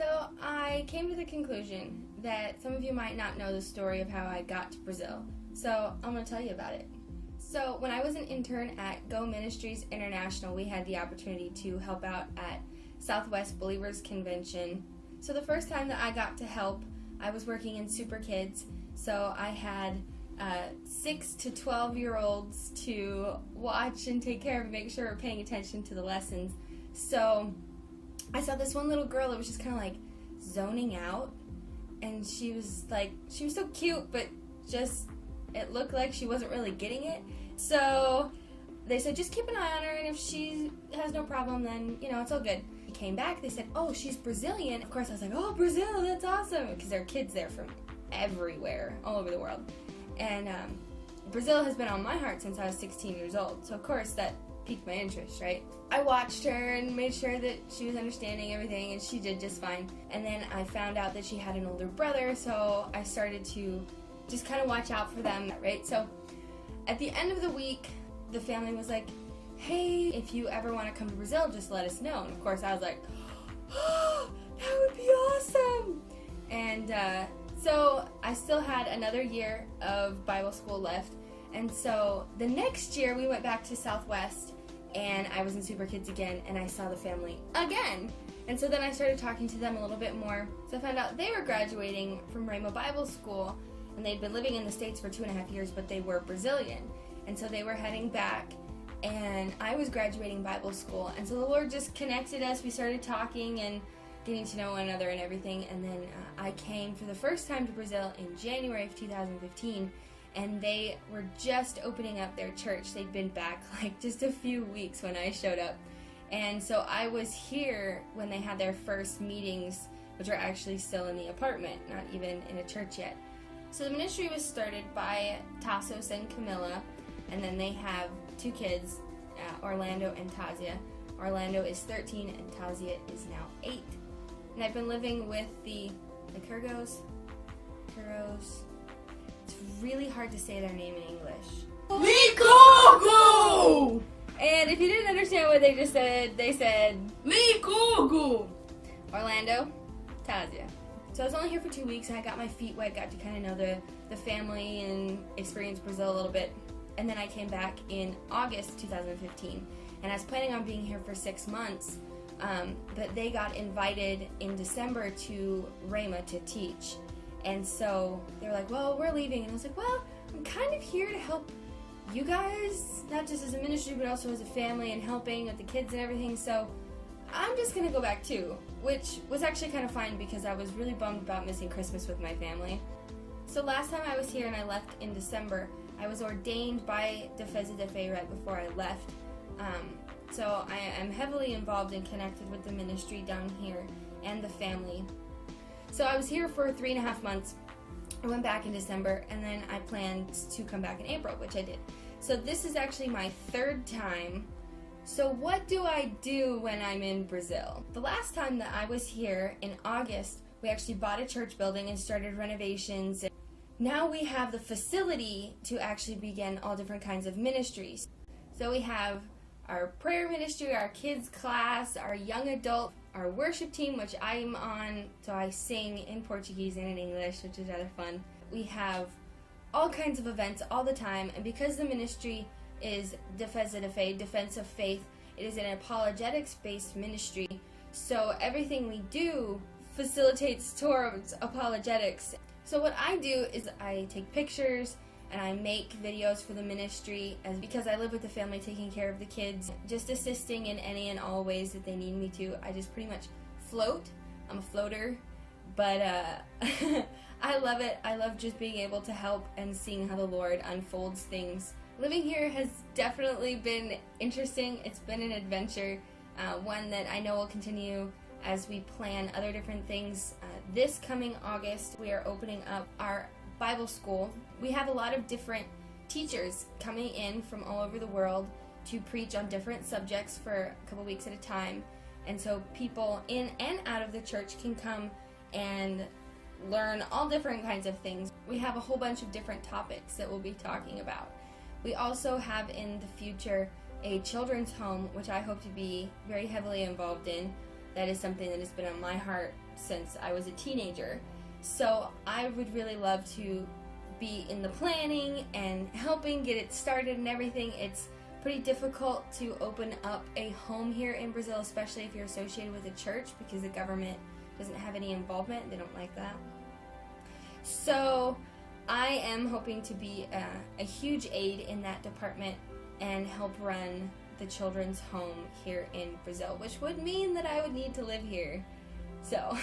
So I came to the conclusion that some of you might not know the story of how I got to Brazil. So I'm going to tell you about it. So when I was an intern at Go Ministries International, we had the opportunity to help out at Southwest Believers Convention. So the first time that I got to help, I was working in Super Kids. So I had 6 to 12-year-olds to watch and take care of and make sure we're paying attention to the lessons. So I saw this one little girl that was just kind of like zoning out, and she was so cute, but just it looked like she wasn't really getting it. So they said, just keep an eye on her, and if she has no problem, then, it's all good. He came back, they said, oh, she's Brazilian. Of course, I was like, oh, Brazil, that's awesome, because there are kids there from everywhere, all over the world. And Brazil has been on my heart since I was 16 years old, so of course that piqued my interest, right? I watched her and made sure that she was understanding everything, and she did just fine. And then I found out that she had an older brother, so I started to just kind of watch out for them, right? So at the end of the week, the family was like, hey, if you ever want to come to Brazil, just let us know. And of course I was like, oh, that would be awesome! And so I still had another year of Bible school left. And so the next year we went back to Southwest, and I was in Super Kids again, and I saw the family again. And so then I started talking to them a little bit more. So I found out they were graduating from Rhema Bible School, and they'd been living in the States for 2.5 years, but they were Brazilian. And so they were heading back, and I was graduating Bible school. And so the Lord just connected us. We started talking and getting to know one another and everything. And then I came for the first time to Brazil in January of 2015. And they were just opening up their church. They'd been back like just a few weeks when I showed up. And so I was here when they had their first meetings, which are actually still in the apartment, not even in a church yet. So the ministry was started by Tassos and Camilla, and then they have 2 kids, Orlando and Tazia. Orlando is 13 and Tazia is now 8. And I've been living with the Kurgos. It's really hard to say their name in English. Mikogo! And if you didn't understand what they just said, they said Mikogo! Orlando, Tazia. So I was only here for 2 weeks, and I got my feet wet, got to kind of know the family and experience Brazil a little bit. And then I came back in August 2015, and I was planning on being here for 6 months, but they got invited in December to Rhema to teach. And so they were like, well, we're leaving. And I was like, well, I'm kind of here to help you guys, not just as a ministry, but also as a family and helping with the kids and everything. So I'm just going to go back too, which was actually kind of fun because I was really bummed about missing Christmas with my family. So last time I was here and I left in December, I was ordained by Defesa de Fe right before I left. So I am heavily involved and connected with the ministry down here and the family. So I was here for 3.5 months. I went back in December, and then I planned to come back in April, which I did. So this is actually my 3rd time. So what do I do when I'm in Brazil? The last time that I was here in August, we actually bought a church building and started renovations. Now we have the facility to actually begin all different kinds of ministries. So we have our prayer ministry, our kids class, our young adult, our worship team, which I'm on, so I sing in Portuguese and in English, which is rather fun. We have all kinds of events all the time, and because the ministry is Defesa de Fe, Defense of Faith, it is an apologetics-based ministry, so everything we do facilitates towards apologetics. So what I do is I take pictures and I make videos for the ministry, as because I live with the family taking care of the kids, just assisting in any and all ways that they need me to. I just pretty much float. I'm a floater, but I love it. I love just being able to help and seeing how the Lord unfolds things. Living here has definitely been interesting. It's been an adventure, one that I know will continue as we plan other different things. This coming August, we are opening up our Bible school. We have a lot of different teachers coming in from all over the world to preach on different subjects for a couple weeks at a time. And so people in and out of the church can come and learn all different kinds of things. We have a whole bunch of different topics that we'll be talking about. We also have in the future a children's home, which I hope to be very heavily involved in. that is something that has been on my heart since I was a teenager. So I would really love to be in the planning and helping get it started and everything. It's pretty difficult to open up a home here in Brazil, especially if you're associated with a church, because the government doesn't have any involvement. They don't like that. So I am hoping to be a huge aid in that department and help run the children's home here in Brazil, which would mean that I would need to live here. So